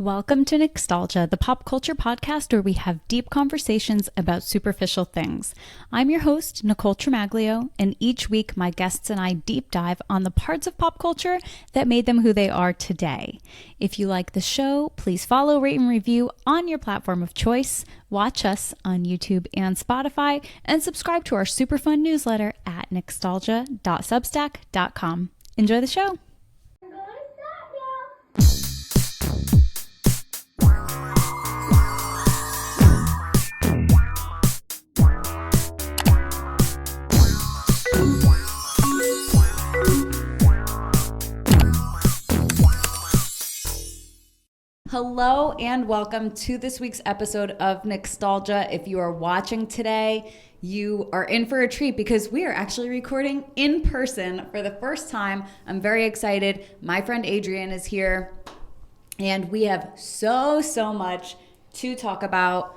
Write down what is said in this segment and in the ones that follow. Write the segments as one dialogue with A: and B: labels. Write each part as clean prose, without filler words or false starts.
A: Welcome to Nostalgia, the pop culture podcast where we have deep conversations about superficial things. I'm your host, Nicole Tremaglio, and each week my guests and I deep dive on the parts of pop culture that made them who they are today. If you like the show, please follow, rate, and review on your platform of choice. Watch us on YouTube and Spotify, and subscribe to our super fun newsletter at nostalgia.substack.com. Enjoy the show. Hello and welcome to this week's episode of Nostalgia. If you are watching today, you are in for a treat because we are actually recording in person for the first time. I'm very excited. My friend Adryan is here and we have so much to talk about.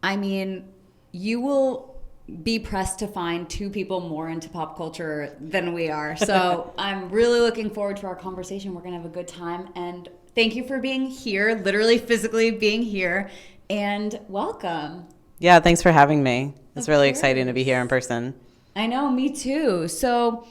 A: I mean, you will be pressed to find two people more into pop culture than we are. So I'm really looking forward to our conversation. We're going to have a good time, and thank you for being here, literally physically being here, and welcome.
B: Yeah, thanks for having me. It's really exciting to be here in person.
A: I know, me too. So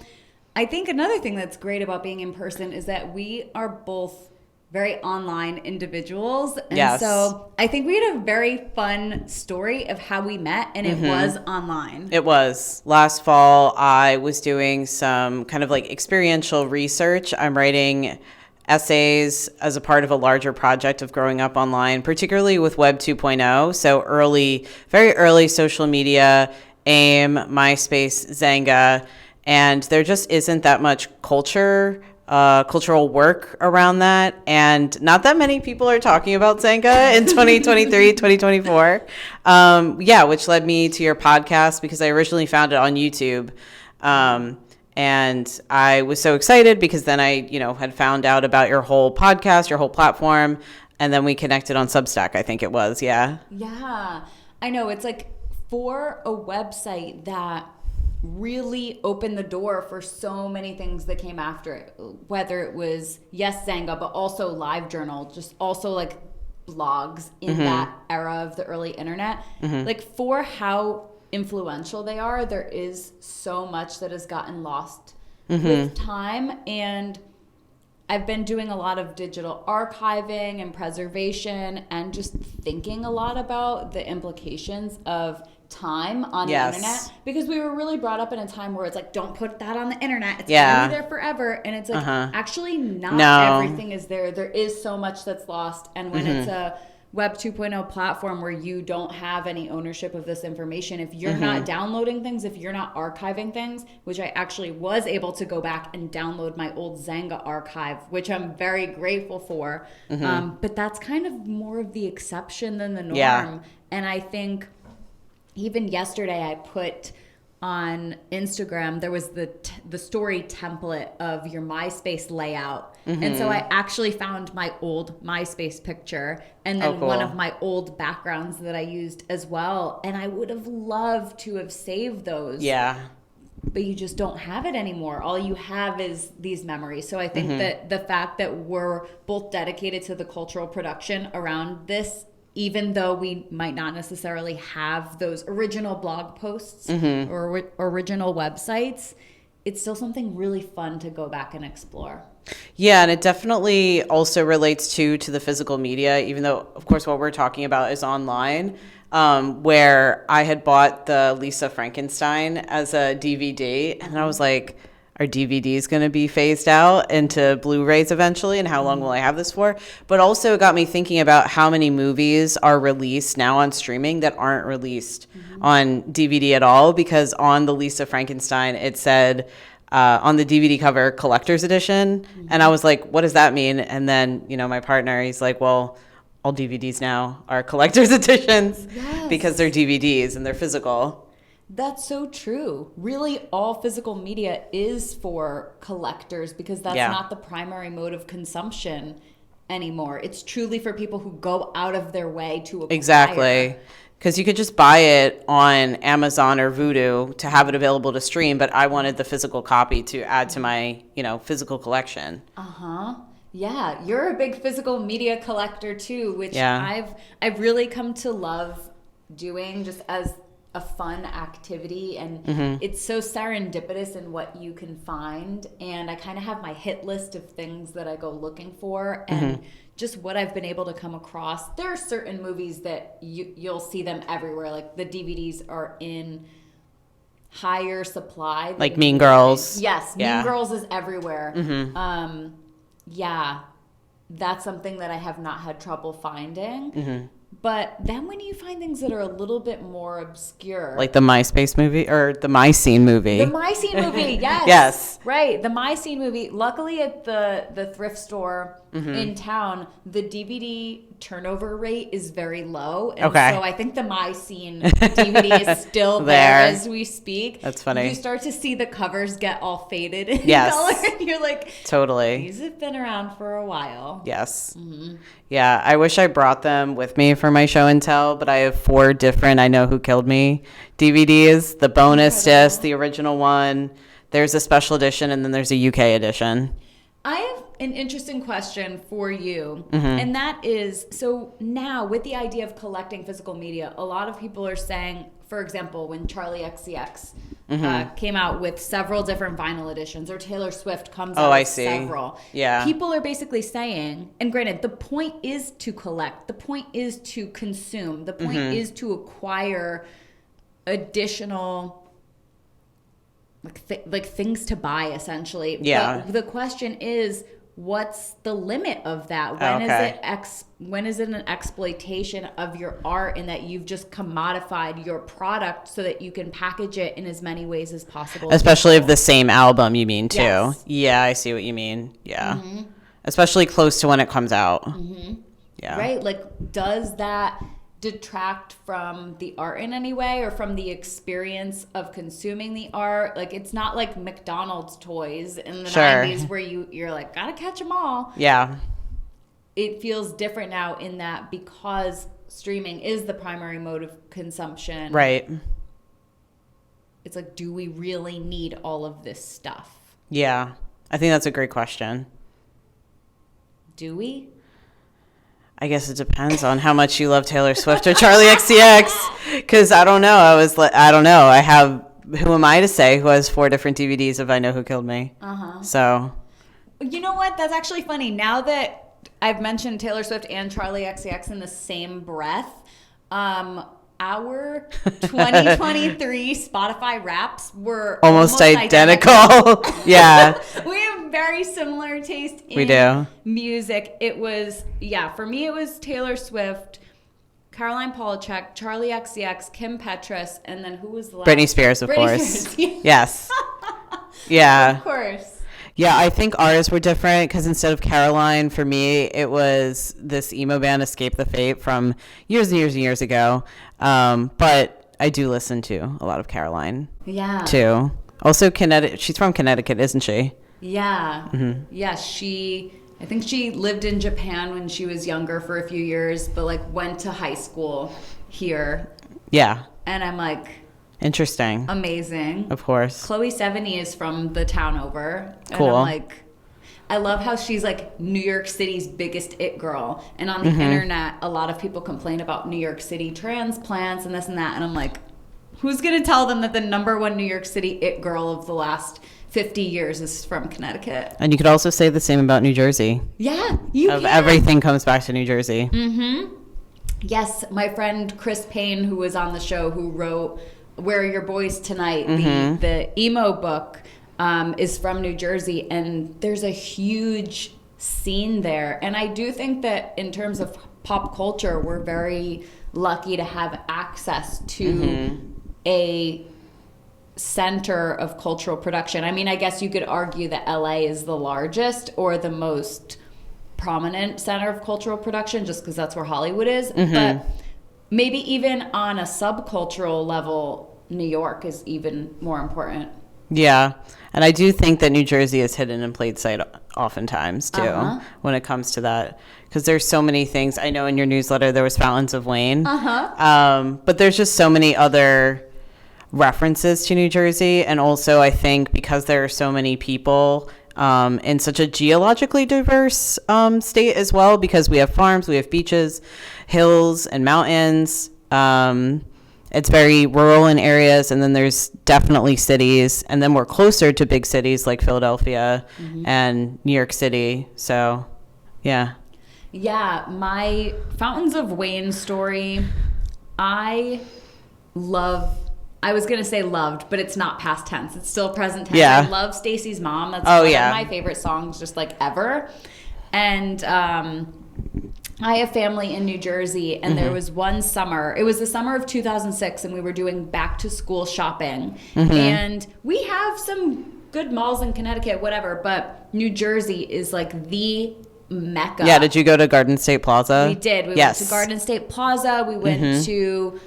A: I think another thing that's great about being in person is that we are both very online individuals. And
B: yes.
A: So I think we had a very fun story of how we met, and it was online.
B: It was. Last fall, I was doing some kind of like experiential research. I'm writing essays as a part of a larger project of growing up online, particularly with Web 2.0. So early, very early social media, AIM, MySpace, Xanga, and there just isn't that much cultural work around that. And not that many people are talking about Xanga in 2023, 2024. Which led me to your podcast because I originally found it on YouTube. And I was so excited because then I, had found out about your whole podcast, your whole platform, and then we connected on Substack, I think it was, yeah.
A: Yeah, I know. It's like for a website that really opened the door for so many things that came after it, whether it was, yes, Xanga, but also LiveJournal, just also like blogs in that era of the early internet. Like for how influential they are, there is so much that has gotten lost with time, and I've been doing a lot of digital archiving and preservation and just thinking a lot about the implications of time on the internet, because we were really brought up in a time where it's like, don't put that on the internet, it's gonna be there forever, and it's like actually not everything is there. There is so much that's lost, and when it's a Web 2.0 platform where you don't have any ownership of this information, if you're not downloading things, if you're not archiving things, which I actually was able to go back and download my old Xanga archive, which I'm very grateful for, but that's kind of more of the exception than the norm. And I think even yesterday I put on Instagram, there was the story template of your MySpace layout. And so I actually found my old MySpace picture and then one of my old backgrounds that I used as well. And I would have loved to have saved those. Yeah. But you just don't have it anymore. All you have is these memories. So I think that the fact that we're both dedicated to the cultural production around this, even though we might not necessarily have those original blog posts or original websites, it's still something really fun to go back and explore.
B: Yeah, and it definitely also relates to the physical media, even though, of course, what we're talking about is online, where I had bought the Lisa Frankenstein as a DVD, and I was like, are DVDs going to be phased out into Blu-rays eventually, and how long will I have this for? But also it got me thinking about how many movies are released now on streaming that aren't released on DVD at all, because on the Lisa Frankenstein, it said on the DVD cover, collector's edition. And I was like, what does that mean? And then, my partner, he's like, well, all DVDs now are collector's editions because they're DVDs and they're physical.
A: That's so true. Really, all physical media is for collectors because that's not the primary mode of consumption anymore. It's truly for people who go out of their way to acquire.
B: Exactly. Because you could just buy it on Amazon or Vudu to have it available to stream, but I wanted the physical copy to add to my, physical collection.
A: Yeah, you're a big physical media collector too, which
B: Yeah.
A: I've really come to love doing just as a fun activity, and it's so serendipitous in what you can find, and I kind of have my hit list of things that I go looking for, and just what I've been able to come across. There are certain movies that you'll see them everywhere, like the DVDs are in higher supply,
B: Like Mean Girls.
A: Yes,
B: Yeah.
A: Mean Girls is everywhere. Yeah, that's something that I have not had trouble finding. But then when you find things that are a little bit more obscure.
B: Like the MySpace movie or the My Scene movie.
A: The My Scene movie, yes.
B: Yes.
A: Right, the My Scene movie. Luckily at the thrift store in town, the DVD turnover rate is very low. And
B: Okay.
A: so I think the My Scene DVD is still there as we speak.
B: That's funny.
A: You start to see the covers get all faded in
B: Yes.
A: color, and you're like,
B: Totally.
A: these have been around for a while.
B: Yes. Yeah, I wish I brought them with me for my show and tell, but I have 4 different I Know Who Killed Me DVDs. The bonus disc, the original one, there's a special edition, and then there's a UK edition.
A: I have an interesting question for you, and that is, so now with the idea of collecting physical media, a lot of people are saying, for example, when Charlie XCX came out with several different vinyl editions, or Taylor Swift comes out with several.
B: Yeah.
A: People are basically saying, and granted, the point is to collect, the point is to consume, the point is to acquire additional like things to buy, essentially.
B: Yeah.
A: But the question is, what's the limit of that? When is it an exploitation of your art, and that you've just commodified your product so that you can package it in as many ways as possible?
B: Especially of the same album, you mean, too.
A: Yes.
B: Yeah, I see what you mean. Yeah. Especially close to when it comes out. Yeah.
A: Right? Like, does that detract from the art in any way, or from the experience of consuming the art? Like, it's not like McDonald's toys in the 90s where you're like, gotta catch them all.
B: Yeah.
A: It feels different now in that, because streaming is the primary mode of consumption.
B: Right.
A: It's like, do we really need all of this stuff?
B: Yeah. I think that's a great question.
A: Do we?
B: I guess it depends on how much you love Taylor Swift or Charlie XCX. Because I don't know. I don't know. Who am I to say who has 4 different DVDs of I Know Who Killed Me? So.
A: You know what? That's actually funny. Now that I've mentioned Taylor Swift and Charlie XCX in the same breath, our 2023 Spotify Wraps were
B: almost identical. Yeah.
A: We have very similar taste in
B: we do.
A: music. It was, for me it was Taylor Swift, Caroline Polachek, Charlie XCX, Kim Petras, and then who was the last?
B: Britney Spears, of course.
A: Spears.
B: Yes. Yeah.
A: Of course.
B: Yeah, I think ours were different because instead of Caroline, for me, it was this emo band, Escape the Fate, from years and years and years ago. But I do listen to a lot of Caroline.
A: Yeah.
B: Too. Also, she's from Connecticut, isn't she?
A: Yeah. Yeah, I think she lived in Japan when she was younger for a few years, but like went to high school here.
B: Yeah.
A: And I'm like,
B: interesting.
A: Amazing.
B: Of course.
A: Chloe Sevigny is from the town over.
B: Cool.
A: And I'm like, I love how she's like New York City's biggest it girl. And on the internet, a lot of people complain about New York City transplants and this and that. And I'm like, who's going to tell them that the #1 New York City it girl of the last 50 years is from Connecticut?
B: And you could also say the same about New Jersey.
A: Yeah, you can.
B: Everything comes back to New Jersey.
A: Yes, my friend Chris Payne, who was on the show, who wrote Where Are Your Boys Tonight, the emo book, is from New Jersey, and there's a huge scene there. And I do think that in terms of pop culture, we're very lucky to have access to a center of cultural production. I mean, I guess you could argue that LA is the largest or the most prominent center of cultural production just because that's where Hollywood is. But maybe even on a subcultural level, New York is even more important.
B: Yeah. And I do think that New Jersey is hidden in plain sight oftentimes, too, when it comes to that. Because there's so many things. I know in your newsletter there was Fountains of Wayne. But there's just so many other references to New Jersey. And also I think because there are so many people in such a geologically diverse state as well, because we have farms, we have beaches, hills, and mountains. It's very rural in areas, and then there's definitely cities, and then we're closer to big cities like Philadelphia and New York City. So, yeah.
A: Yeah, my Fountains of Wayne story, I was going to say loved, but it's not past tense. It's still present tense.
B: Yeah.
A: I love Stacey's Mom. That's
B: one
A: of my favorite songs just like ever. And I have family in New Jersey, and there was one summer. It was the summer of 2006, and we were doing back to school shopping. And we have some good malls in Connecticut, whatever, but New Jersey is like the mecca.
B: Yeah, did you go to Garden State Plaza?
A: We did. We went to Garden State Plaza. We went to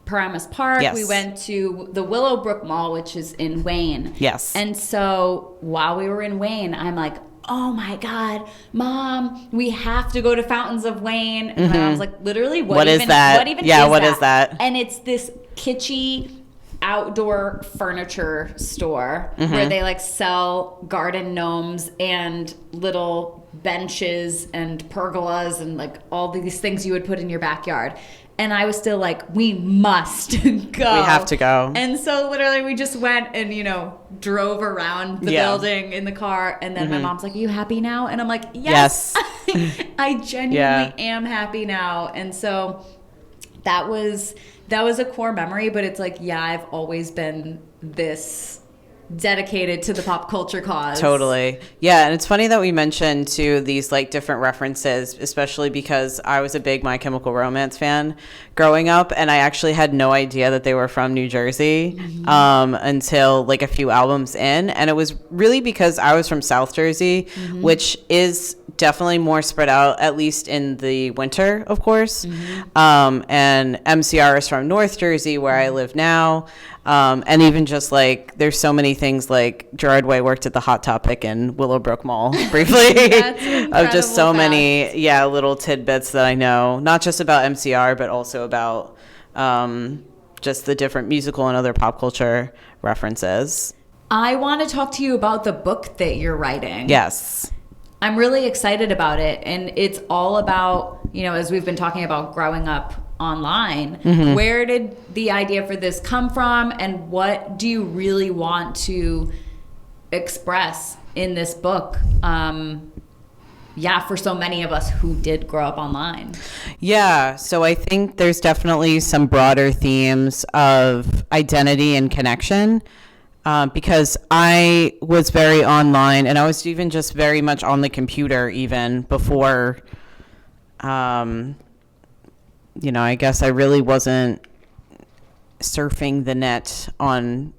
A: Paramus Park.
B: Yes.
A: We went to the Willowbrook Mall, which is in Wayne.
B: Yes.
A: And so while we were in Wayne, I'm like, oh my God, Mom, we have to go to Fountains of Wayne. And my mom's like, literally, what
B: is that?
A: What even
B: Yeah,
A: is
B: what
A: that?
B: is that?
A: And it's this kitschy outdoor furniture store where they like sell garden gnomes and little benches and pergolas and like all these things you would put in your backyard. And I was still like, we must go.
B: We have to go.
A: And so literally we just went and, drove around the building in the car. And then my mom's like, are you happy now? And I'm like, yes. I genuinely am happy now. And so that was a core memory, but it's like, I've always been this dedicated to the pop culture cause.
B: Totally. Yeah, and it's funny that we mentioned too these like different references, especially because I was a big My Chemical Romance fan growing up, and I actually had no idea that they were from New Jersey until like a few albums in, and it was really because I was from South Jersey, which is definitely more spread out, at least in the winter, of course. And MCR is from North Jersey, where I live now. And even just like, there's so many things like Gerard Way worked at the Hot Topic in Willowbrook Mall briefly. Of just so many, little tidbits that I know, not just about MCR, but also about just the different musical and other pop culture references.
A: I want to talk to you about the book that you're writing.
B: Yes.
A: I'm really excited about it. And it's all about, as we've been talking about growing up online, where did the idea for this come from, and what do you really want to express in this book? For so many of us who did grow up online. Yeah,
B: so I think there's definitely some broader themes of identity and connection. Because I was very online, and I was even just very much on the computer even before, I guess I really wasn't surfing the net on,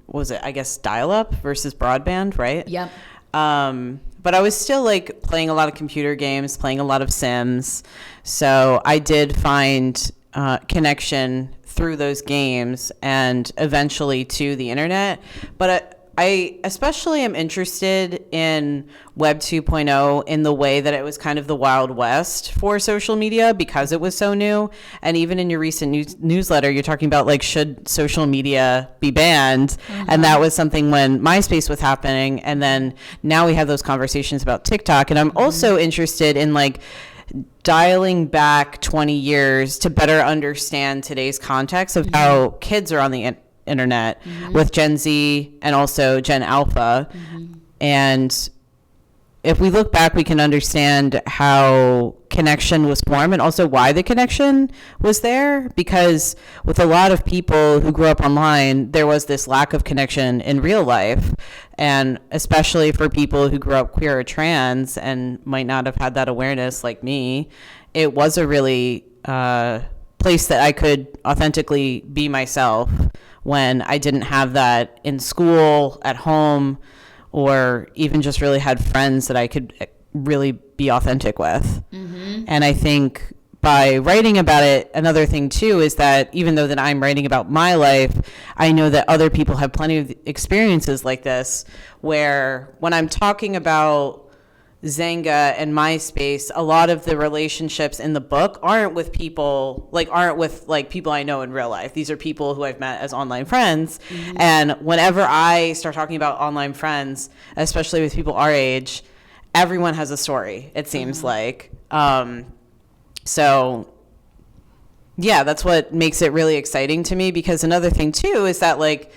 B: dial-up versus broadband, right?
A: Yep.
B: But I was still like playing a lot of computer games, playing a lot of Sims. So I did find connection through those games and eventually to the internet. But I especially am interested in Web 2.0 in the way that it was kind of the Wild West for social media because it was so new. And even in your recent newsletter, you're talking about like, should social media be banned? And that was something when MySpace was happening. And then now we have those conversations about TikTok. And I'm also interested in like dialing back 20 years to better understand today's context of how kids are on the internet with Gen Z and also Gen Alpha. And if we look back, we can understand how connection was formed and also why the connection was there. Because with a lot of people who grew up online, there was this lack of connection in real life. And especially for people who grew up queer or trans and might not have had that awareness like me, it was a really place that I could authentically be myself when I didn't have that in school, at home, or even just really had friends that I could really be authentic with. And I think by writing about it, another thing too is that even though that I'm writing about my life, I know that other people have plenty of experiences like this, where when I'm talking about Zanga and MySpace, a lot of the relationships in the book aren't with people people I know in real life. These are people who I've met as online friends. And whenever I start talking about online friends, especially with people our age, everyone has a story, it seems like. So yeah, that's what makes it really exciting to me, because another thing too is that like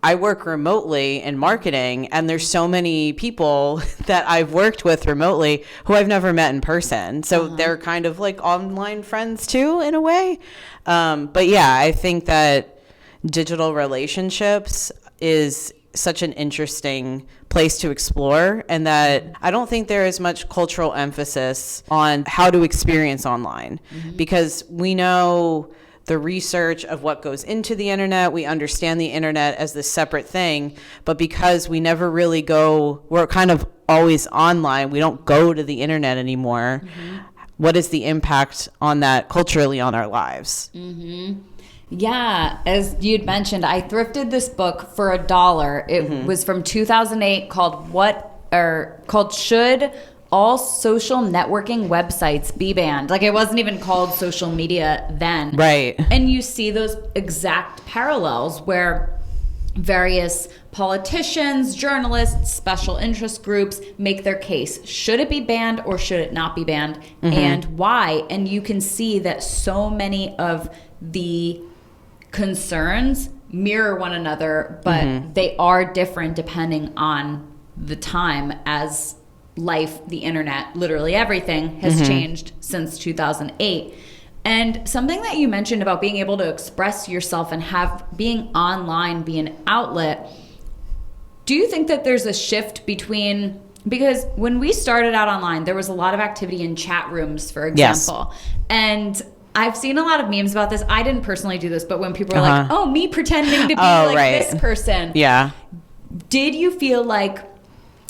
B: I work remotely in marketing, and there's so many people that I've worked with remotely who I've never met in person. So they're kind of like online friends too, in a way. But yeah, I think that digital relationships is such an interesting place to explore, and that I don't think there is much cultural emphasis on how to experience online, because we know the research of what goes into the internet. We understand the internet as this separate thing, but because we never really we're kind of always online, we don't go to the internet anymore. What is the impact on that culturally on our lives?
A: Yeah, as you'd mentioned, I thrifted this book for $1. It was from 2008, called Should All Social Networking Websites Be Banned? Like, it wasn't even called social media then.
B: Right.
A: And you see those exact parallels where various politicians, journalists, special interest groups make their case. Should it be banned or should it not be banned? And why? And you can see that so many of the concerns mirror one another, but they are different depending on the time, as life, the internet, literally everything has changed since 2008. And something that you mentioned about being able to express yourself and being online be an outlet, do you think that there's a shift because when we started out online, there was a lot of activity in chat rooms, for example. Yes. And I've seen a lot of memes about this. I didn't personally do this, but when people are like, oh, me pretending to be this person. Yeah. Did you feel like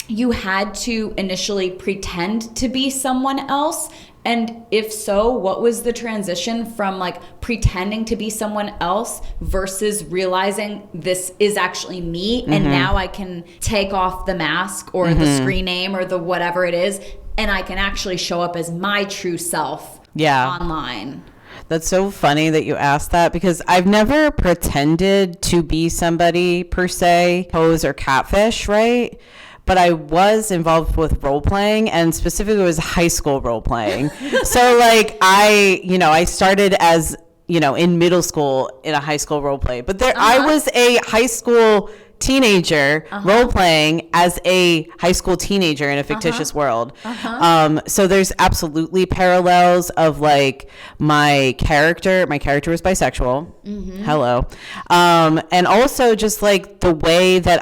A: you had to initially pretend to be someone else? And if so, what was the transition from like pretending to be someone else versus realizing this is actually me, and now I can take off the mask or the screen name or the whatever it is, and I can actually show up as my true self online?
B: That's so funny that you asked that, because I've never pretended to be somebody per se, pose or catfish, right? But I was involved with role playing, and specifically it was high school role playing. So like I started as, in middle school in a high school role play, but I was a high school teenager role playing as a high school teenager in a fictitious world. So there's absolutely parallels of like my character was bisexual. Hello. And also just like the way that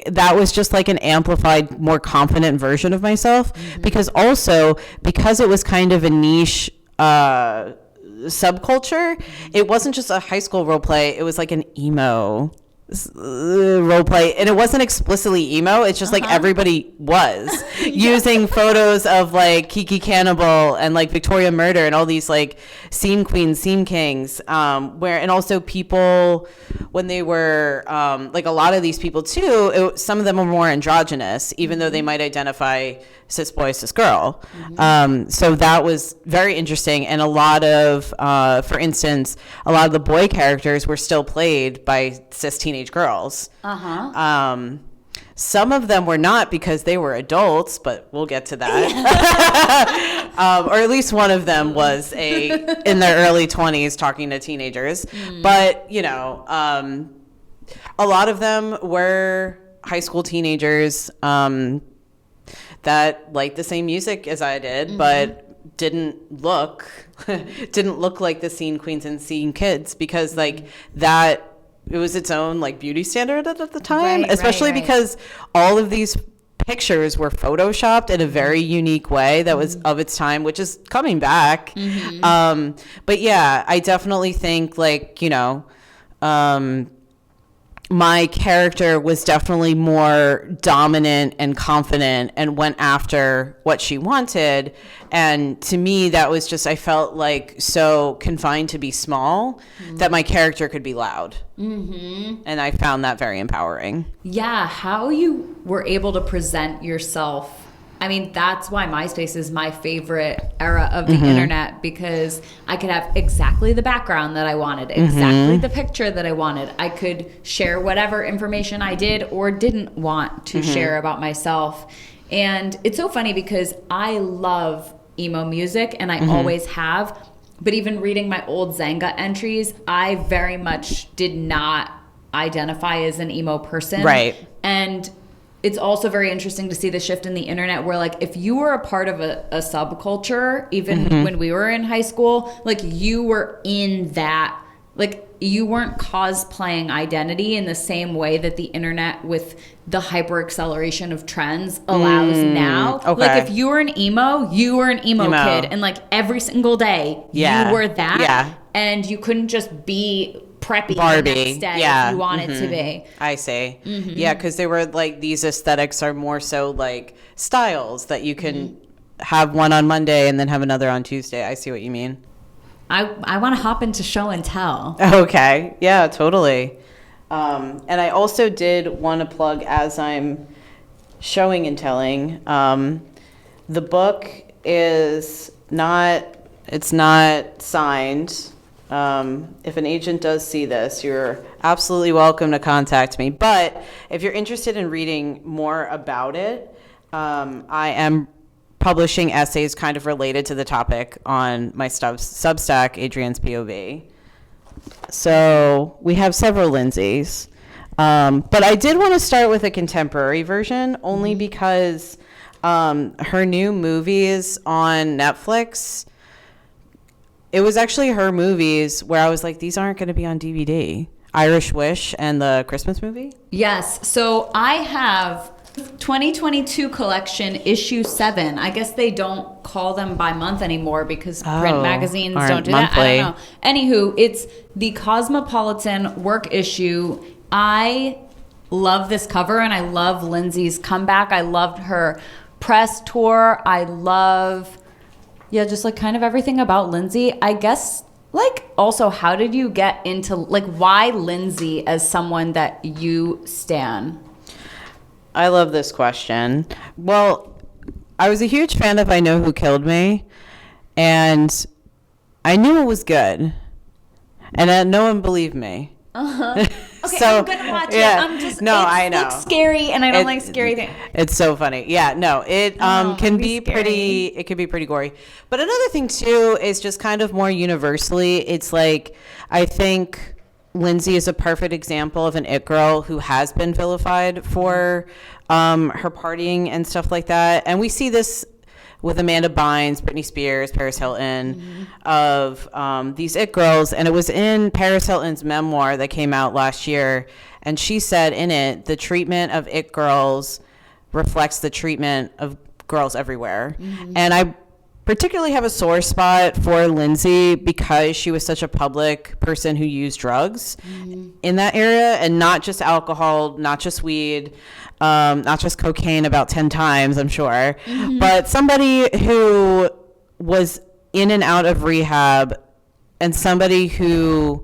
B: that was just like an amplified, more confident version of myself, because it was kind of a niche subculture. It wasn't just a high school role play. It was like an emo role play, and it wasn't explicitly emo. It's just like everybody was using photos of like Kiki Cannibal and like Victoria Murder and all these like scene queens, scene kings, and also people when they were like a lot of these people too, some of them were more androgynous, even though they might identify cis boy, cis girl. So that was very interesting, and a lot of for instance, a lot of the boy characters were still played by cis teenage girls. Some of them were not, because they were adults, but we'll get to that. Or at least one of them was in their early 20s talking to teenagers. But a lot of them were high school teenagers that liked the same music as I did, but didn't look like the scene queens and scene kids, because like that, it was its own like beauty standard at the time, especially because all of these pictures were photoshopped in a very unique way that was of its time, which is coming back. But yeah, I definitely think like, my character was definitely more dominant and confident and went after what she wanted. And to me, that was just, I felt like so confined to be small that my character could be loud. And I found that very empowering.
A: Yeah, how you were able to present yourself I mean, that's why MySpace is my favorite era of the internet, because I could have exactly the background that I wanted, exactly the picture that I wanted. I could share whatever information I did or didn't want to share about myself. And it's so funny because I love emo music, and I always have. But even reading my old Xanga entries, I very much did not identify as an emo person.
B: Right.
A: And it's also very interesting to see the shift in the internet where, like, if you were a part of a subculture, even when we were in high school, like, you were in that, like, you weren't cosplaying identity in the same way that the internet with the hyper acceleration of trends allows now.
B: Okay.
A: Like, if you were an emo, you were an emo kid. And, like, every single day, you were that.
B: Yeah.
A: And you couldn't just be preppy
B: Barbie.
A: the next day if you wanted to be.
B: I see. Yeah, because they were like, these aesthetics are more so like styles that you can have one on Monday and then have another on Tuesday. I see what you mean.
A: I want to hop into show and tell.
B: Okay. Yeah, totally. And I also did want to plug, as I'm showing and telling, the book is not, it's not signed. If an agent does see this, you're absolutely welcome to contact me. But if you're interested in reading more about it, I am publishing essays kind of related to the topic on my Substack, Adryan's POV. So we have several Lindsays. But I did want to start with a contemporary version, only because her new movies on Netflix, it was actually her movies where I was like, these aren't going to be on DVD. Irish Wish and the Christmas movie?
A: Yes. So I have 2022 collection issue 7. I guess they don't call them by month anymore because print magazines don't do
B: monthly.
A: that. I don't know. Anywho, it's the Cosmopolitan work issue. I love this cover and I love Lindsay's comeback. I loved her press tour. I love... yeah, just like kind of everything about Lindsay. I guess, like, also, how did you get into, like, why Lindsay as someone that you stan?
B: I love this question. Well, I was a huge fan of I Know Who Killed Me, and I knew it was good, and no one believed me.
A: Okay,
B: So,
A: I'm gonna watch
B: yeah.
A: it. I'm just,
B: No, I know.
A: It's scary, and I don't like scary things.
B: It's so funny. Yeah, no, it can be pretty. It can be pretty gory. But another thing too is just kind of more universally. It's like, I think Lindsay is a perfect example of an it girl who has been vilified for her partying and stuff like that. And we see this with Amanda Bynes, Britney Spears, Paris Hilton, of these it girls. And it was in Paris Hilton's memoir that came out last year. And she said in it, the treatment of it girls reflects the treatment of girls everywhere. And I particularly have a sore spot for Lindsay because she was such a public person who used drugs in that area, and not just alcohol, not just weed, not just cocaine about 10 times, I'm sure, but somebody who was in and out of rehab, and somebody who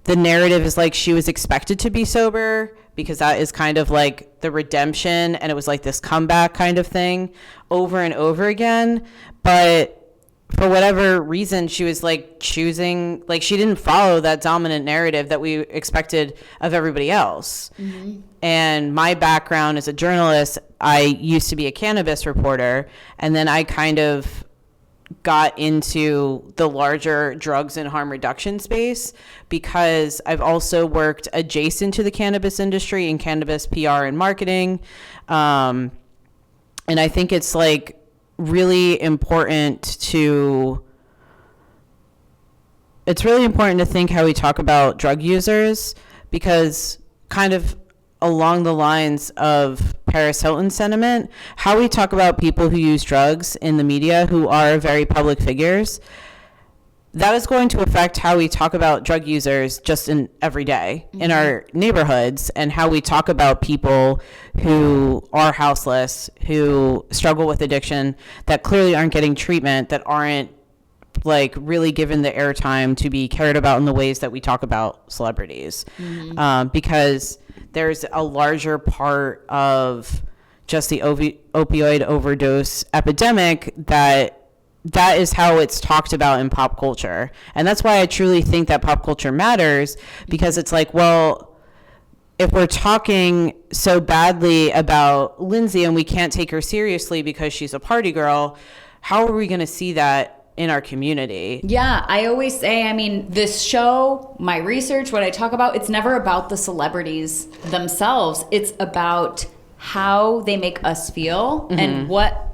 B: the narrative is like she was expected to be sober because that is kind of like the redemption, and it was like this comeback kind of thing over and over again. But for whatever reason, she was like choosing, like she didn't follow that dominant narrative that we expected of everybody else. And my background as a journalist, I used to be a cannabis reporter, and then I kind of got into the larger drugs and harm reduction space because I've also worked adjacent to the cannabis industry in cannabis PR and marketing. And I think it's like really important to think how we talk about drug users, because kind of along the lines of Paris Hilton sentiment, how we talk about people who use drugs in the media who are very public figures, that is going to affect how we talk about drug users just in every day in our neighborhoods, and how we talk about people who are houseless, who struggle with addiction, that clearly aren't getting treatment, that aren't like really given the airtime to be cared about in the ways that we talk about celebrities. Because there's a larger part of just the opioid overdose epidemic, that is how it's talked about in pop culture. And that's why I truly think that pop culture matters, because it's like, well, if we're talking so badly about Lindsay and we can't take her seriously because she's a party girl, how are we going to see that in our community?
A: Yeah, I always say, I mean, this show, my research, what I talk about, it's never about the celebrities themselves. It's about how they make us feel and what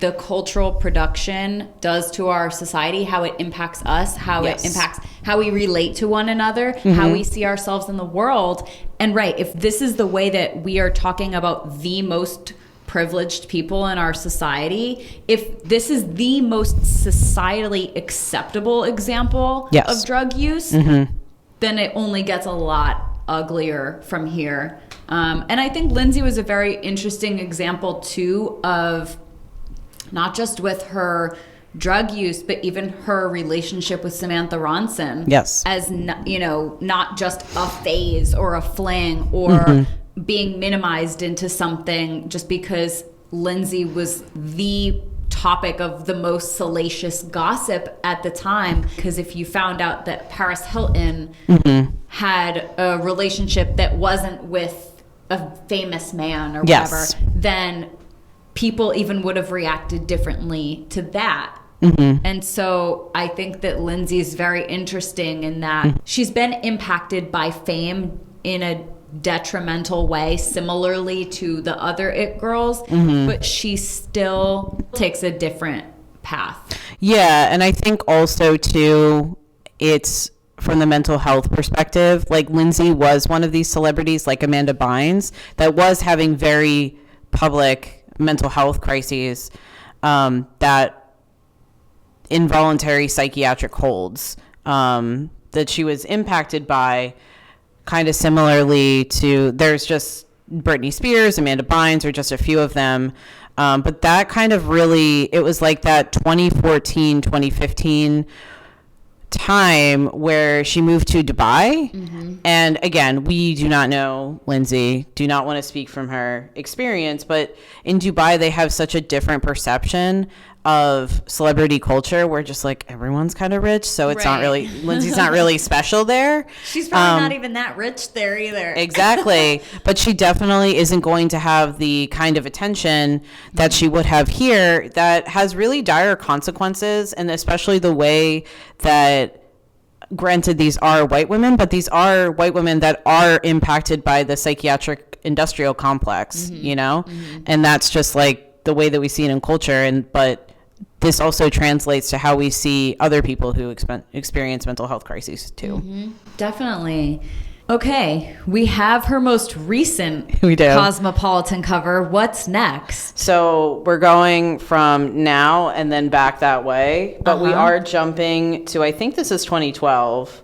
A: the cultural production does to our society, how it impacts us, how it impacts how we relate to one another, how we see ourselves in the world. And right, if this is the way that we are talking about the most privileged people in our society, if this is the most societally acceptable example of drug use, then it only gets a lot uglier from here. And I think Lindsay was a very interesting example too of not just with her drug use, but even her relationship with Samantha Ronson.
B: Yes.
A: As, you know, not just a phase or a fling or being minimized into something just because Lindsay was the topic of the most salacious gossip at the time. Because if you found out that Paris Hilton had a relationship that wasn't with a famous man or whatever, then people even would have reacted differently to that. And so I think that Lindsay is very interesting in that she's been impacted by fame in a detrimental way, similarly to the other It girls, but she still takes a different path.
B: Yeah, and I think also too, it's from the mental health perspective. Like Lindsay was one of these celebrities, like Amanda Bynes, that was having very public mental health crises, that involuntary psychiatric holds, that she was impacted by, kind of similarly to, there's just Britney Spears, Amanda Bynes, or just a few of them. But that kind of really, it was like that 2014, 2015 time where she moved to Dubai. And again, we do not know Lindsay, do not want to speak from her experience, but in Dubai they have such a different perception of celebrity culture where just like everyone's kind of rich, so it's not really, Lindsay's not really special there.
A: She's probably not even that rich there either.
B: Exactly. But she definitely isn't going to have the kind of attention that she would have here, that has really dire consequences. And especially the way that, granted, these are white women, but these are white women that are impacted by the psychiatric industrial complex, you know? And that's just like the way that we see it in culture. But this also translates to how we see other people who experience mental health crises too.
A: Definitely. Okay, we have her most recent
B: We do.
A: Cosmopolitan cover. What's next?
B: So we're going from now and then back that way, but we are jumping to, I think this is 2012.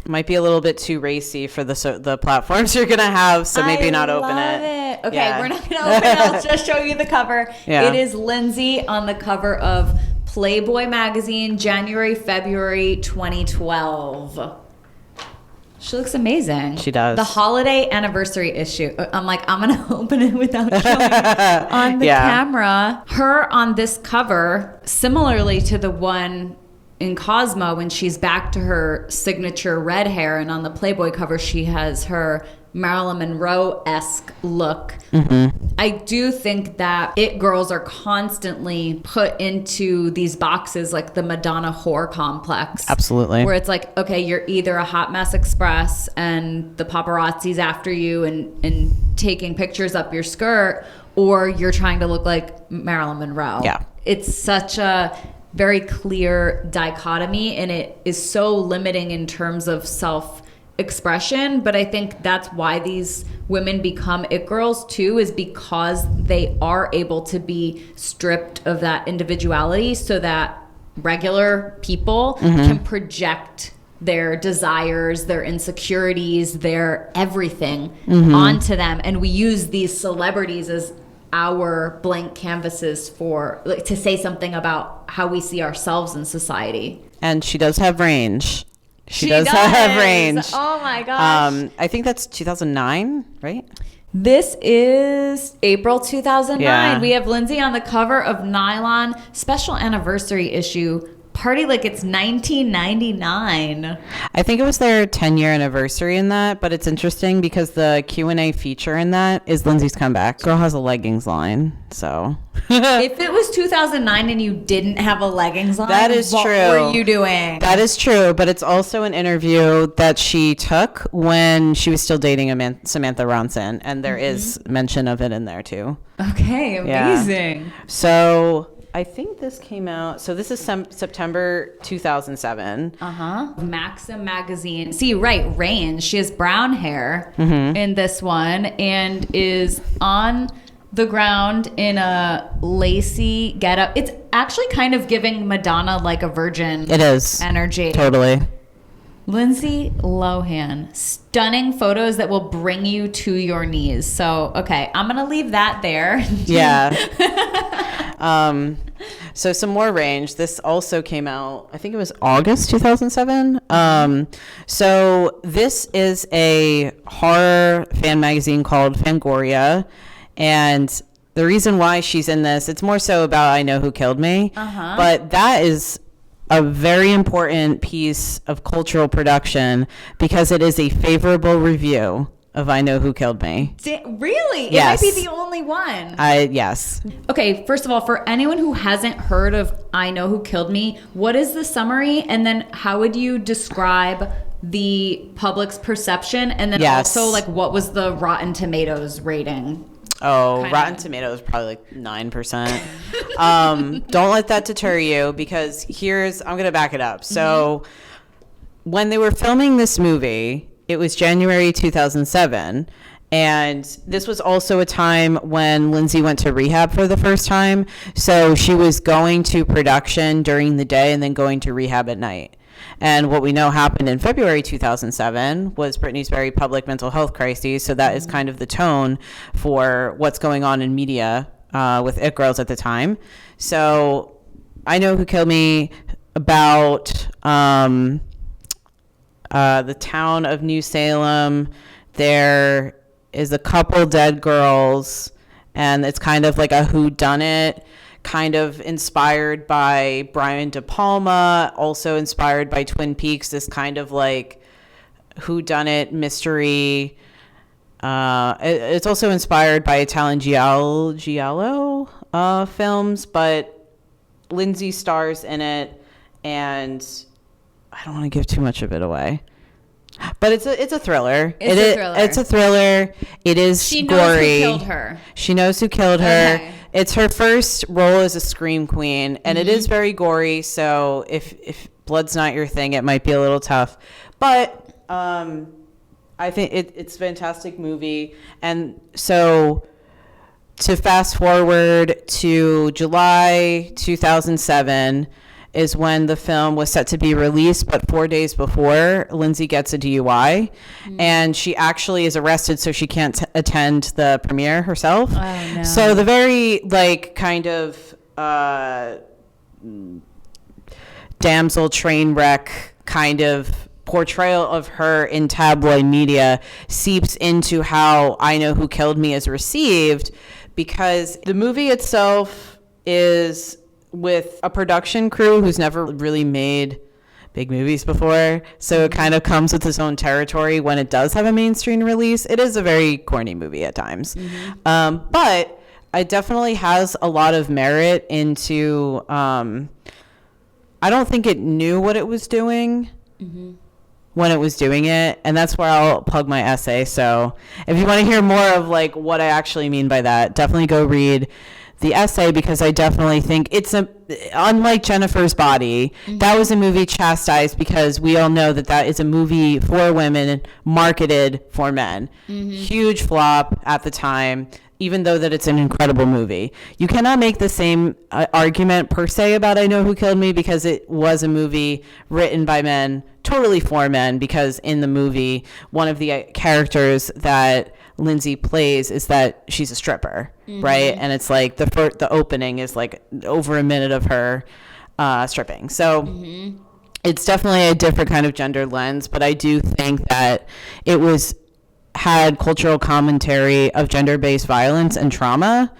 B: Might be a little bit too racy for the platforms you're gonna have, so maybe not open it.
A: Okay,
B: Yeah.
A: we're not gonna open it. I'll just show you the cover.
B: Yeah.
A: It is Lindsay on the cover of Playboy magazine, January, February 2012. She looks amazing.
B: She does.
A: The holiday anniversary issue. I'm like, I'm going to open it without showing it on the camera. Her on this cover, similarly to the one in Cosmo when she's back to her signature red hair, and on the Playboy cover she has her Marilyn Monroe-esque look. I do think that It girls are constantly put into these boxes like the Madonna whore complex.
B: Absolutely.
A: Where it's like, okay, you're either a hot mess express and the paparazzi's after you and taking pictures up your skirt, or you're trying to look like Marilyn Monroe.
B: Yeah.
A: It's such a very clear dichotomy, and it is so limiting in terms of self-expression. But I think that's why these women become It girls too, is because they are able to be stripped of that individuality so that regular people can project their desires, their insecurities, their everything onto them. And we use these celebrities as our blank canvases for, like, to say something about how we see ourselves in society.
B: And she does have range. She does have range.
A: Oh my gosh.
B: I think that's 2009, right?
A: This is April 2009.
B: Yeah.
A: We have Lindsay on the cover of Nylon, special anniversary issue. Party like it's 1999.
B: I think it was their 10-year anniversary in that, but it's interesting because the Q&A feature in that is Lindsay's comeback. Girl has a leggings line, so.
A: If it was 2009 and you didn't have a leggings line,
B: that is
A: what
B: true.
A: were you doing?
B: That is true, but it's also an interview that she took when she was still dating Samantha Ronson, and there is mention of it in there too.
A: Okay, amazing.
B: Yeah. So I think this came out. So this is September 2007.
A: Maxim magazine. See, right, Range. She has brown hair in this one and is on the ground in a lacy getup. It's actually kind of giving Madonna like a virgin.
B: It is
A: energy.
B: Totally.
A: Lindsay Lohan. Stunning photos that will bring you to your knees. So, okay, I'm going to leave that there.
B: Yeah. So some more Range. This also came out, I think it was August 2007. So this is a horror fan magazine called Fangoria. And the reason why she's in this, it's more so about I Know Who Killed Me. But that is a very important piece of cultural production because it is a favorable review of I Know Who Killed Me.
A: Really?
B: Yes.
A: It might be the only one.
B: Yes.
A: Okay, first of all, for anyone who hasn't heard of I Know Who Killed Me, what is the summary? And then how would you describe the public's perception? And then also, like, what was the Rotten Tomatoes rating?
B: Oh, Rotten Tomatoes probably like 9%. Don't let that deter you because I'm going to back it up. So when they were filming this movie, it was January 2007. And this was also a time when Lindsay went to rehab for the first time. So she was going to production during the day and then going to rehab at night. And what we know happened in February 2007 was Britney's very public mental health crises. So that is kind of the tone for what's going on in media with It Girls at the time. So I Know Who Killed Me about the town of New Salem. There is a couple dead girls, and it's kind of like a whodunit, kind of inspired by Brian De Palma, also inspired by Twin Peaks, this kind of like whodunit mystery. It's also inspired by Italian giallo films, but Lindsay stars in it, and I don't want to give too much of it away. But it's a thriller. It's a thriller. It is
A: she
B: gory.
A: Knows who killed her.
B: She knows who killed her.
A: Okay.
B: It's her first role as a scream queen, and it is very gory. So if blood's not your thing, it might be a little tough. But I think it's a fantastic movie. And so to fast forward to July 2007 is when the film was set to be released, but 4 days before, Lindsay gets a DUI, and she actually is arrested, so she can't attend the premiere herself.
A: Oh, no.
B: So the very, like, kind of damsel train wreck kind of portrayal of her in tabloid media seeps into how I Know Who Killed Me is received, because the movie itself is with a production crew who's never really made big movies before. So it kind of comes with its own territory when it does have a mainstream release. It is a very corny movie at times. But it definitely has a lot of merit into, I don't think it knew what it was doing when it was doing it. And that's where I'll plug my essay. So if you want to hear more of like what I actually mean by that, definitely go read the essay, because I definitely think it's unlike Jennifer's Body, that was a movie chastised because we all know that is a movie for women marketed for men. Huge flop at the time, even though that it's an incredible movie. You cannot make the same argument per se about I Know Who Killed Me, because it was a movie written by men, totally for men, because in the movie, one of the characters that Lindsay plays is that she's a stripper, right? And it's like the opening is like over a minute of her stripping. So it's definitely a different kind of gender lens, but I do think that it was had cultural commentary of gender-based violence and trauma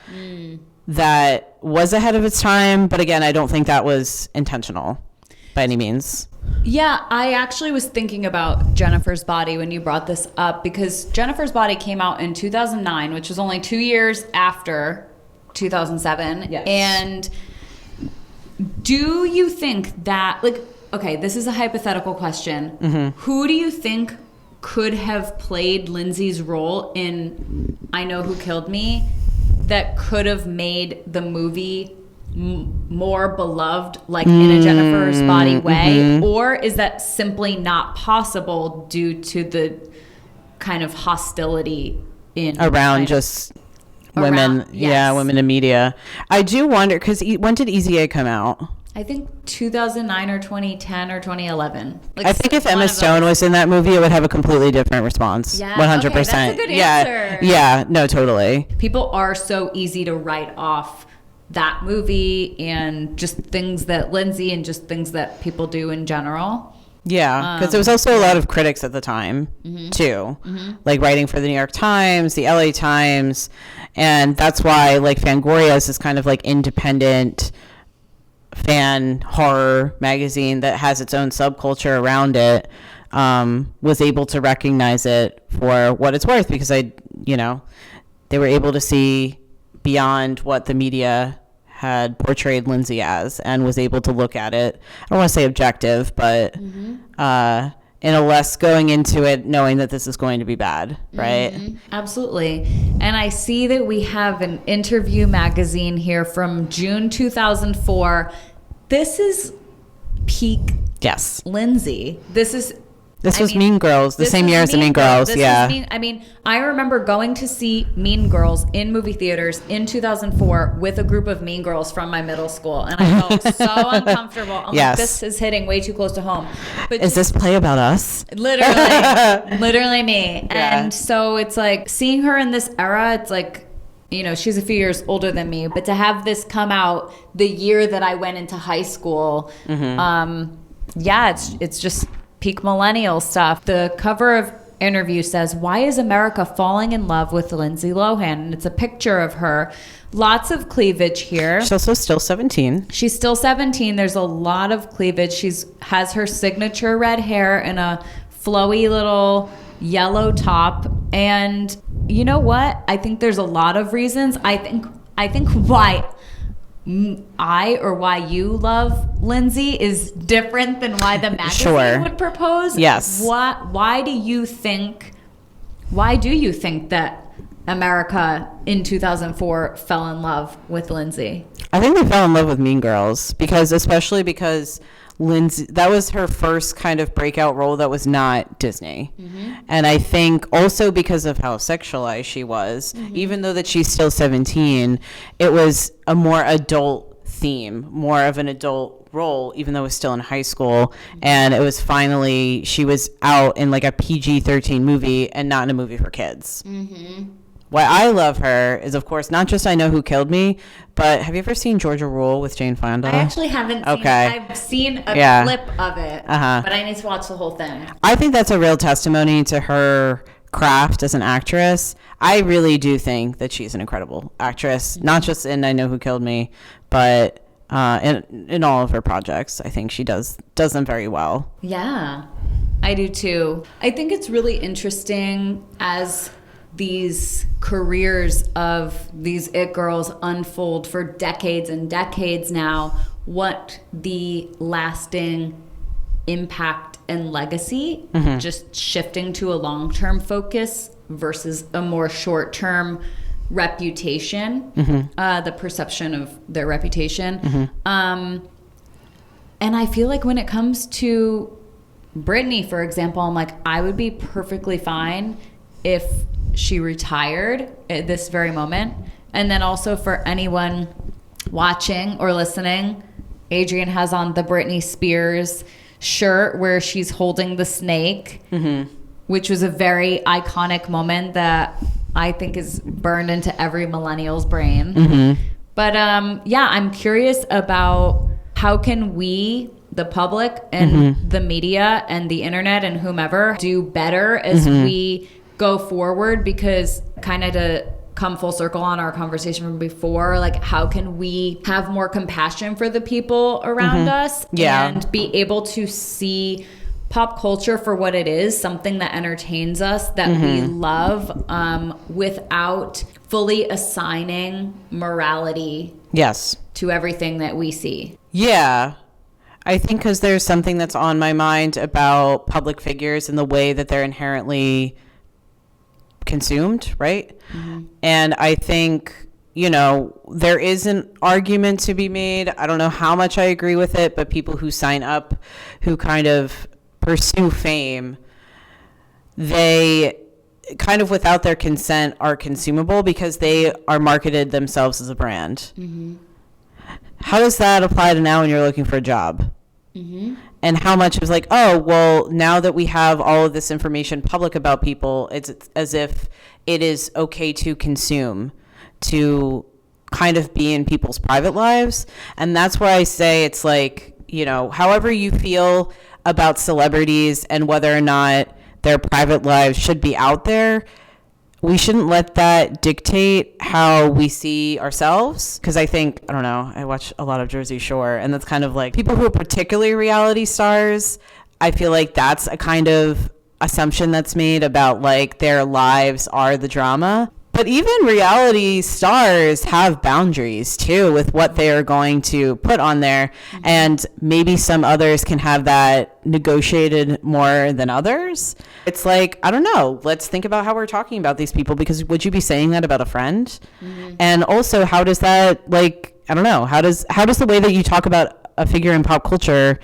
B: that was ahead of its time. But again, I don't think that was intentional by any means.
A: Yeah, I actually was thinking about Jennifer's Body when you brought this up, because Jennifer's Body came out in 2009, which was only 2 years after 2007.
B: Yes.
A: And do you think that, like, okay, this is a hypothetical question. Who do you think could have played Lindsay's role in I Know Who Killed Me that could have made the movie more beloved, like in a Jennifer's Body way? Or is that simply not possible due to the kind of hostility in
B: around just women?
A: Yes.
B: Women in media. I do wonder, because when did Easy A come out?
A: I think 2009 or 2010 or 2011. Like,
B: I think if Emma Stone was in that movie, it would have a completely different response.
A: Yeah,
B: 100%.
A: okay, that's a good answer.
B: Yeah, no, totally.
A: People are so easy to write off that movie and just things that Lindsay and just things that people do in general.
B: Yeah, because there was also a lot of critics at the time, too. Like writing for the New York Times, the LA Times. And that's why, like, Fangoria is this kind of, like, independent fan horror magazine that has its own subculture around it, was able to recognize it for what it's worth, because they were able to see beyond what the media had portrayed Lindsay as, and was able to look at it, I don't want to say objective, but in a less going into it knowing that this is going to be bad, right?
A: Absolutely. And I see that we have an interview magazine here from June 2004. This is peak Lindsay. This was
B: Mean Girls, the same year as the Mean Girls.
A: I remember going to see Mean Girls in movie theaters in 2004 with a group of Mean Girls from my middle school, and I felt so uncomfortable. I'm like, this is hitting way too close to home. But
B: is this play about us?
A: Literally me.
B: Yeah.
A: And so it's like seeing her in this era, it's like, she's a few years older than me, but to have this come out the year that I went into high school, it's just peak millennial stuff. The cover of Interview says, "Why is America falling in love with Lindsay Lohan?" And it's a picture of her. Lots of cleavage here.
B: She's also still 17.
A: She's still 17. There's a lot of cleavage. Has her signature red hair and a flowy little yellow top. And you know what? I think there's a lot of reasons. I think why why you love Lindsay is different than why the magazine would propose.
B: Yes.
A: Why do you think that America in 2004 fell in love with Lindsay?
B: I think they fell in love with Mean Girls, especially because Lindsay, that was her first kind of breakout role that was not Disney. And I think also because of how sexualized she was, even though that she's still 17, it was a more adult theme, more of an adult role, even though it was still in high school. And it was finally, she was out in like a PG-13 movie and not in a movie for kids. Why I love her is, of course, not just I Know Who Killed Me, but have you ever seen Georgia Rule with Jane Fonda?
A: I actually haven't seen it. I've seen a clip of it, but I need to watch the whole thing.
B: I think that's a real testimony to her craft as an actress. I really do think that she's an incredible actress, not just in I Know Who Killed Me, but in all of her projects. I think she does them very well.
A: Yeah, I do too. I think it's really interesting as these careers of these it girls unfold for decades and decades now, what the lasting impact and legacy, just shifting to a long-term focus versus a more short-term reputation, the perception of their reputation. And I feel like when it comes to Britney, for example, I'm like, I would be perfectly fine if she retired at this very moment. And then also for anyone watching or listening, Adryan has on the Britney Spears shirt where she's holding the snake, which was a very iconic moment that I think is burned into every millennial's brain. But I'm curious about how can we, the public and the media and the internet and whomever, do better as we go forward, because kind of to come full circle on our conversation from before, like how can we have more compassion for the people around us and be able to see pop culture for what it is, something that entertains us, that we love, without fully assigning morality to everything that we see.
B: Yeah. I think because there's something that's on my mind about public figures and the way that they're inherently consumed, right? And I think, you know, there is an argument to be made. I don't know how much I agree with it, but people who sign up, who kind of pursue fame, they kind of without their consent are consumable because they are marketed themselves as a brand. How does that apply to now when you're looking for a job? And how much is like, oh, well, now that we have all of this information public about people, it's as if it is okay to consume, to kind of be in people's private lives. And that's where I say it's like, you know, however you feel about celebrities and whether or not their private lives should be out there, we shouldn't let that dictate how we see ourselves. Because I think, I don't know, I watch a lot of Jersey Shore, and that's kind of like people who are particularly reality stars. I feel like that's a kind of assumption that's made about like their lives are the drama. But even reality stars have boundaries too with what they are going to put on there. And maybe some others can have that negotiated more than others. It's like, I don't know, let's think about how we're talking about these people, because would you be saying that about a friend? And also, how does that, like, I don't know, how does the way that you talk about a figure in pop culture,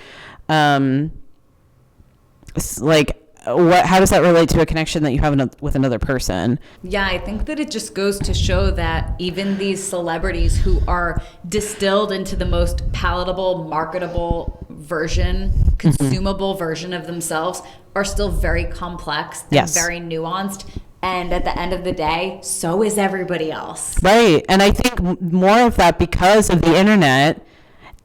B: like, how does that relate to a connection that you have with another person?
A: Yeah, I think that it just goes to show that even these celebrities who are distilled into the most palatable, marketable version, consumable version of themselves are still very complex and very nuanced. And at the end of the day, so is everybody else.
B: Right. And I think more of that because of the internet,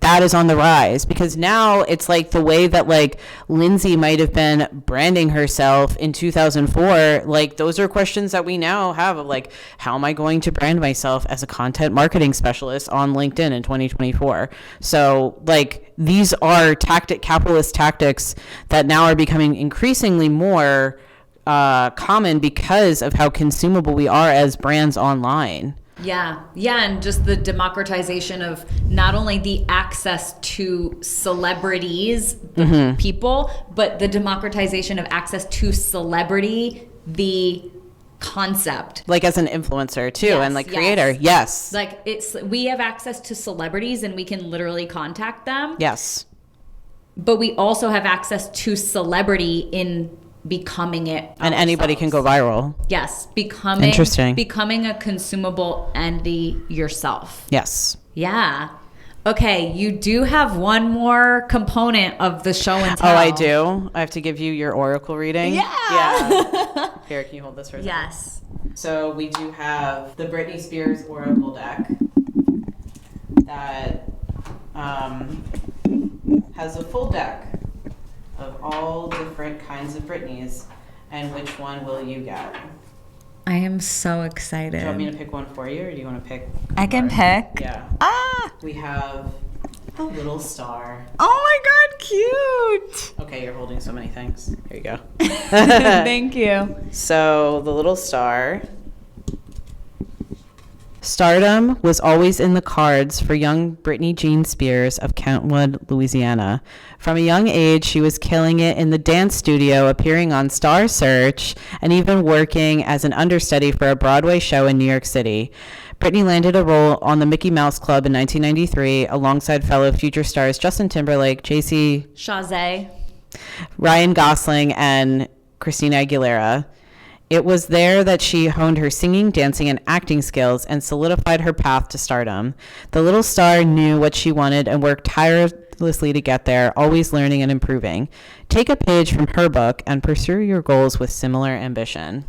B: that is on the rise, because now it's like the way that like Lindsay might have been branding herself in 2004. Like those are questions that we now have of like, how am I going to brand myself as a content marketing specialist on LinkedIn in 2024? So like these are capitalist tactics that now are becoming increasingly more common because of how consumable we are as brands online.
A: Yeah, and just the democratization of not only the access to celebrities, the people, but the democratization of access to celebrity, the concept.
B: Like as an influencer too, and like creator. Yes.
A: Like we have access to celebrities and we can literally contact them.
B: Yes.
A: But we also have access to celebrity in becoming it
B: and anybody can go viral.
A: Yes, becoming a consumable entity yourself.
B: Yes.
A: Yeah. Okay, you do have one more component of the show and tell.
B: Oh, I do. I have to give you your oracle reading.
A: Yeah.
B: Here, can you hold this for a second?
A: Yes.
B: So we do have the Britney Spears oracle deck that has a full deck of all different kinds of Britneys, and which one will you get?
A: I am so excited.
B: Do you want me to pick one for you, or do you want to pick?
A: I can pick.
B: Yeah. We have the little star.
A: Oh my God, cute.
B: Okay, you're holding so many things. Here you go.
A: Thank you.
B: So the little star. Stardom was always in the cards for young Britney Jean Spears of Kentwood, Louisiana. From a young age, she was killing it in the dance studio, appearing on Star Search, and even working as an understudy for a Broadway show in New York City. Britney landed a role on the Mickey Mouse Club in 1993 alongside fellow future stars Justin Timberlake, J.C.
A: Chazé,
B: Ryan Gosling, and Christina Aguilera. It was there that she honed her singing, dancing, and acting skills and solidified her path to stardom. The little star knew what she wanted and worked tirelessly to get there, always learning and improving. Take a page from her book and pursue your goals with similar ambition.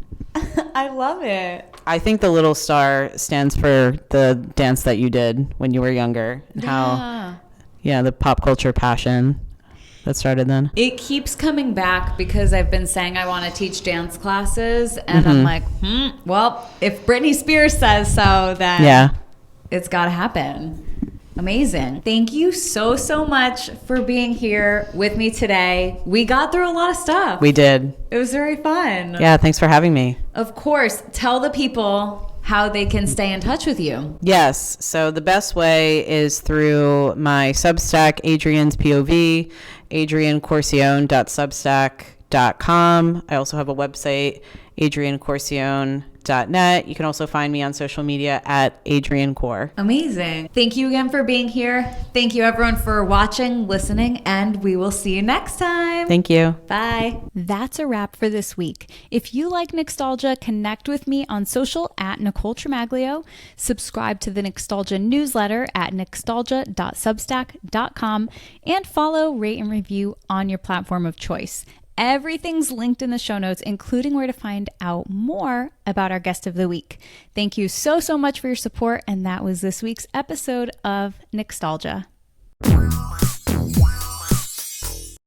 A: I love it.
B: I think the little star stands for the dance that you did when you were younger. And how, the pop culture passion that started then.
A: It keeps coming back because I've been saying I want to teach dance classes, and I'm like, well, if Britney Spears says so, then it's got to happen. Amazing. Thank you so much for being here with me today. We got through a lot of stuff.
B: We did.
A: It was very fun.
B: Yeah, thanks for having me.
A: Of course. Tell the people how they can stay in touch with you.
B: Yes. So the best way is through my Substack, Adryan's POV, adriancorcione.substack.com. I also have a website, adriancorcione.net. You can also find me on social media at AdrianCor.
A: Amazing. Thank you again for being here. Thank you everyone for watching, listening, and we will see you next time.
B: Thank you.
A: Bye. That's a wrap for this week. If you like Nixtalgia, connect with me on social at Nicole Tremaglio. Subscribe to the Nixtalgia newsletter at nixtalgia.substack.com and follow, rate, and review on your platform of choice. Everything's linked in the show notes, including where to find out more about our guest of the week. Thank you so much for your support, and that was this week's episode of Nixtalgia.